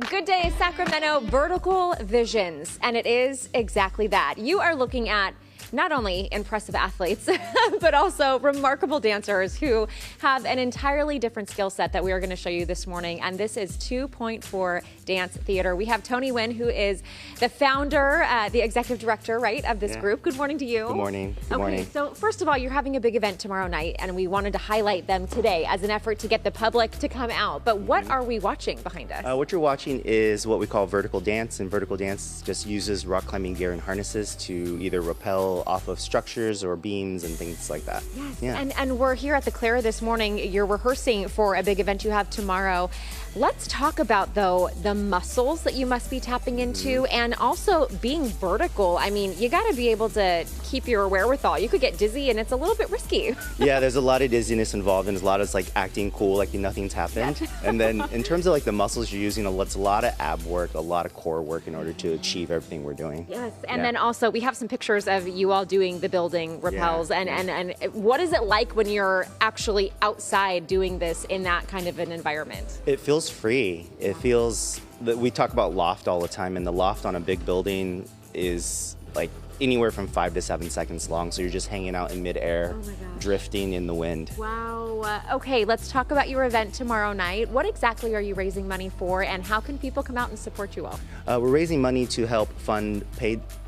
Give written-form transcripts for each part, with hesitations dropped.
Good Day Sacramento Vertical Visions, and it is exactly that. You are looking at not only impressive athletes, but also remarkable dancers who have an entirely different skill set that we are going to show you this morning. And this is 2.4 Dance Theater. We have Tony Wynn, who is the founder, the executive director, right, of this group. Good morning to you. Good morning. Good morning. So first of all, you're having a big event tomorrow night, and we wanted to highlight them today as an effort to get the public to come out. But what are we watching behind us? What you're watching is what we call vertical dance, and vertical dance just uses rock climbing gear and harnesses to either rappel off of structures or beams and things like that. Yes, yeah. And we're here at the Clara this morning. You're rehearsing for a big event you have tomorrow. Let's talk about, though, the muscles that you must be tapping into and also being vertical. I mean, you got to be able to keep your wherewithal. You could get dizzy and it's a little bit risky. Yeah, there's a lot of dizziness involved and there's a lot of like acting cool like nothing's happened. And then in terms of like the muscles you're using, it's a lot of ab work, a lot of core work in order to achieve everything we're doing. Yes, and then also we have some pictures of you all doing the building rappels and what is it like when you're actually outside doing this in that kind of an environment? It feels free. It feels that we talk about loft all the time, and the loft on a big building is like anywhere from 5 to 7 seconds long. So you're just hanging out in midair, drifting in the wind. Wow. Okay, let's talk about your event tomorrow night. What exactly are you raising money for, and how can people come out and support you all? We're raising money to help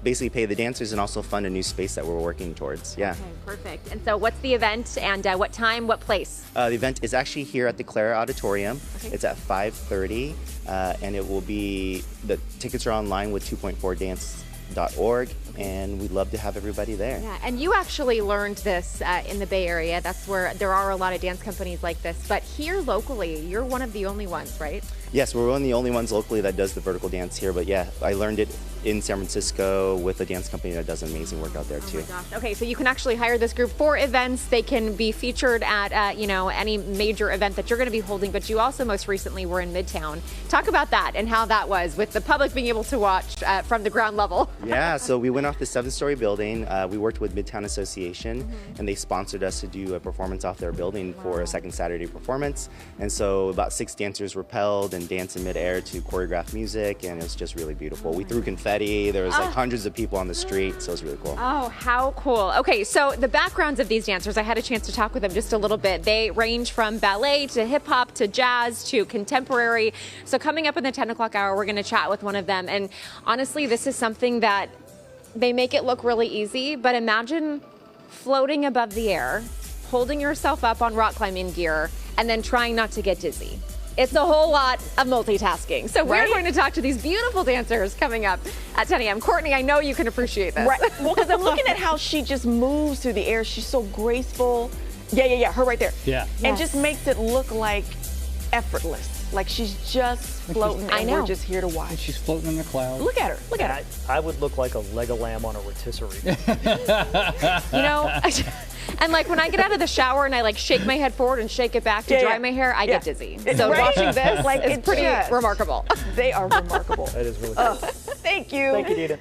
basically pay the dancers and also fund a new space that we're working towards. Yeah. Okay, perfect. And so what's the event and what time, what place? The event is actually here at the Clara Auditorium. Okay. It's at 5:30 and it will be, the tickets are online with 2.4dance.org, and we'd love to have everybody there. Yeah, and you actually learned this in the Bay Area. That's where there are a lot of dance companies like this, but here locally, you're one of the only ones, right? Yes, we're one of the only ones locally that does the vertical dance here, but yeah, I learned it in San Francisco with a dance company that does amazing work out there too. Oh my gosh. Okay, so you can actually hire this group for events. They can be featured at any major event that you're going to be holding, but you also most recently were in Midtown. Talk about that and how that was with the public being able to watch from the ground level. Yeah, so we went off the 7-story building. We worked with Midtown Association and they sponsored us to do a performance off their building for a second Saturday performance. And so about 6 dancers rappelled and danced in midair to choreographed music, and it was just really beautiful. We threw confetti. There was like hundreds of people on the street, so it was really cool. Oh, how cool. Okay, so the backgrounds of these dancers, I had a chance to talk with them just a little bit. They range from ballet to hip hop to jazz to contemporary. So coming up in the 10 o'clock hour, we're going to chat with one of them. And honestly, this is something that they make it look really easy, but imagine floating above the air, holding yourself up on rock climbing gear, and then trying not to get dizzy. It's a whole lot of multitasking. So we're going to talk to these beautiful dancers coming up at 10 a.m. Courtney, I know you can appreciate this. Right. Well, because I'm looking at how she just moves through the air. She's so graceful. Yeah, her right there. Yeah. And just makes it look like effortless. Like she's just floating, and we're just here to watch. She's floating in the clouds. Look at her. Look at her. I would look like a leg of lamb on a rotisserie. You know, and like when I get out of the shower and I like shake my head forward and shake it back to dry my hair, I get dizzy. So watching this is pretty remarkable. They are remarkable. That is really cool. Thank you. Thank you, Dita.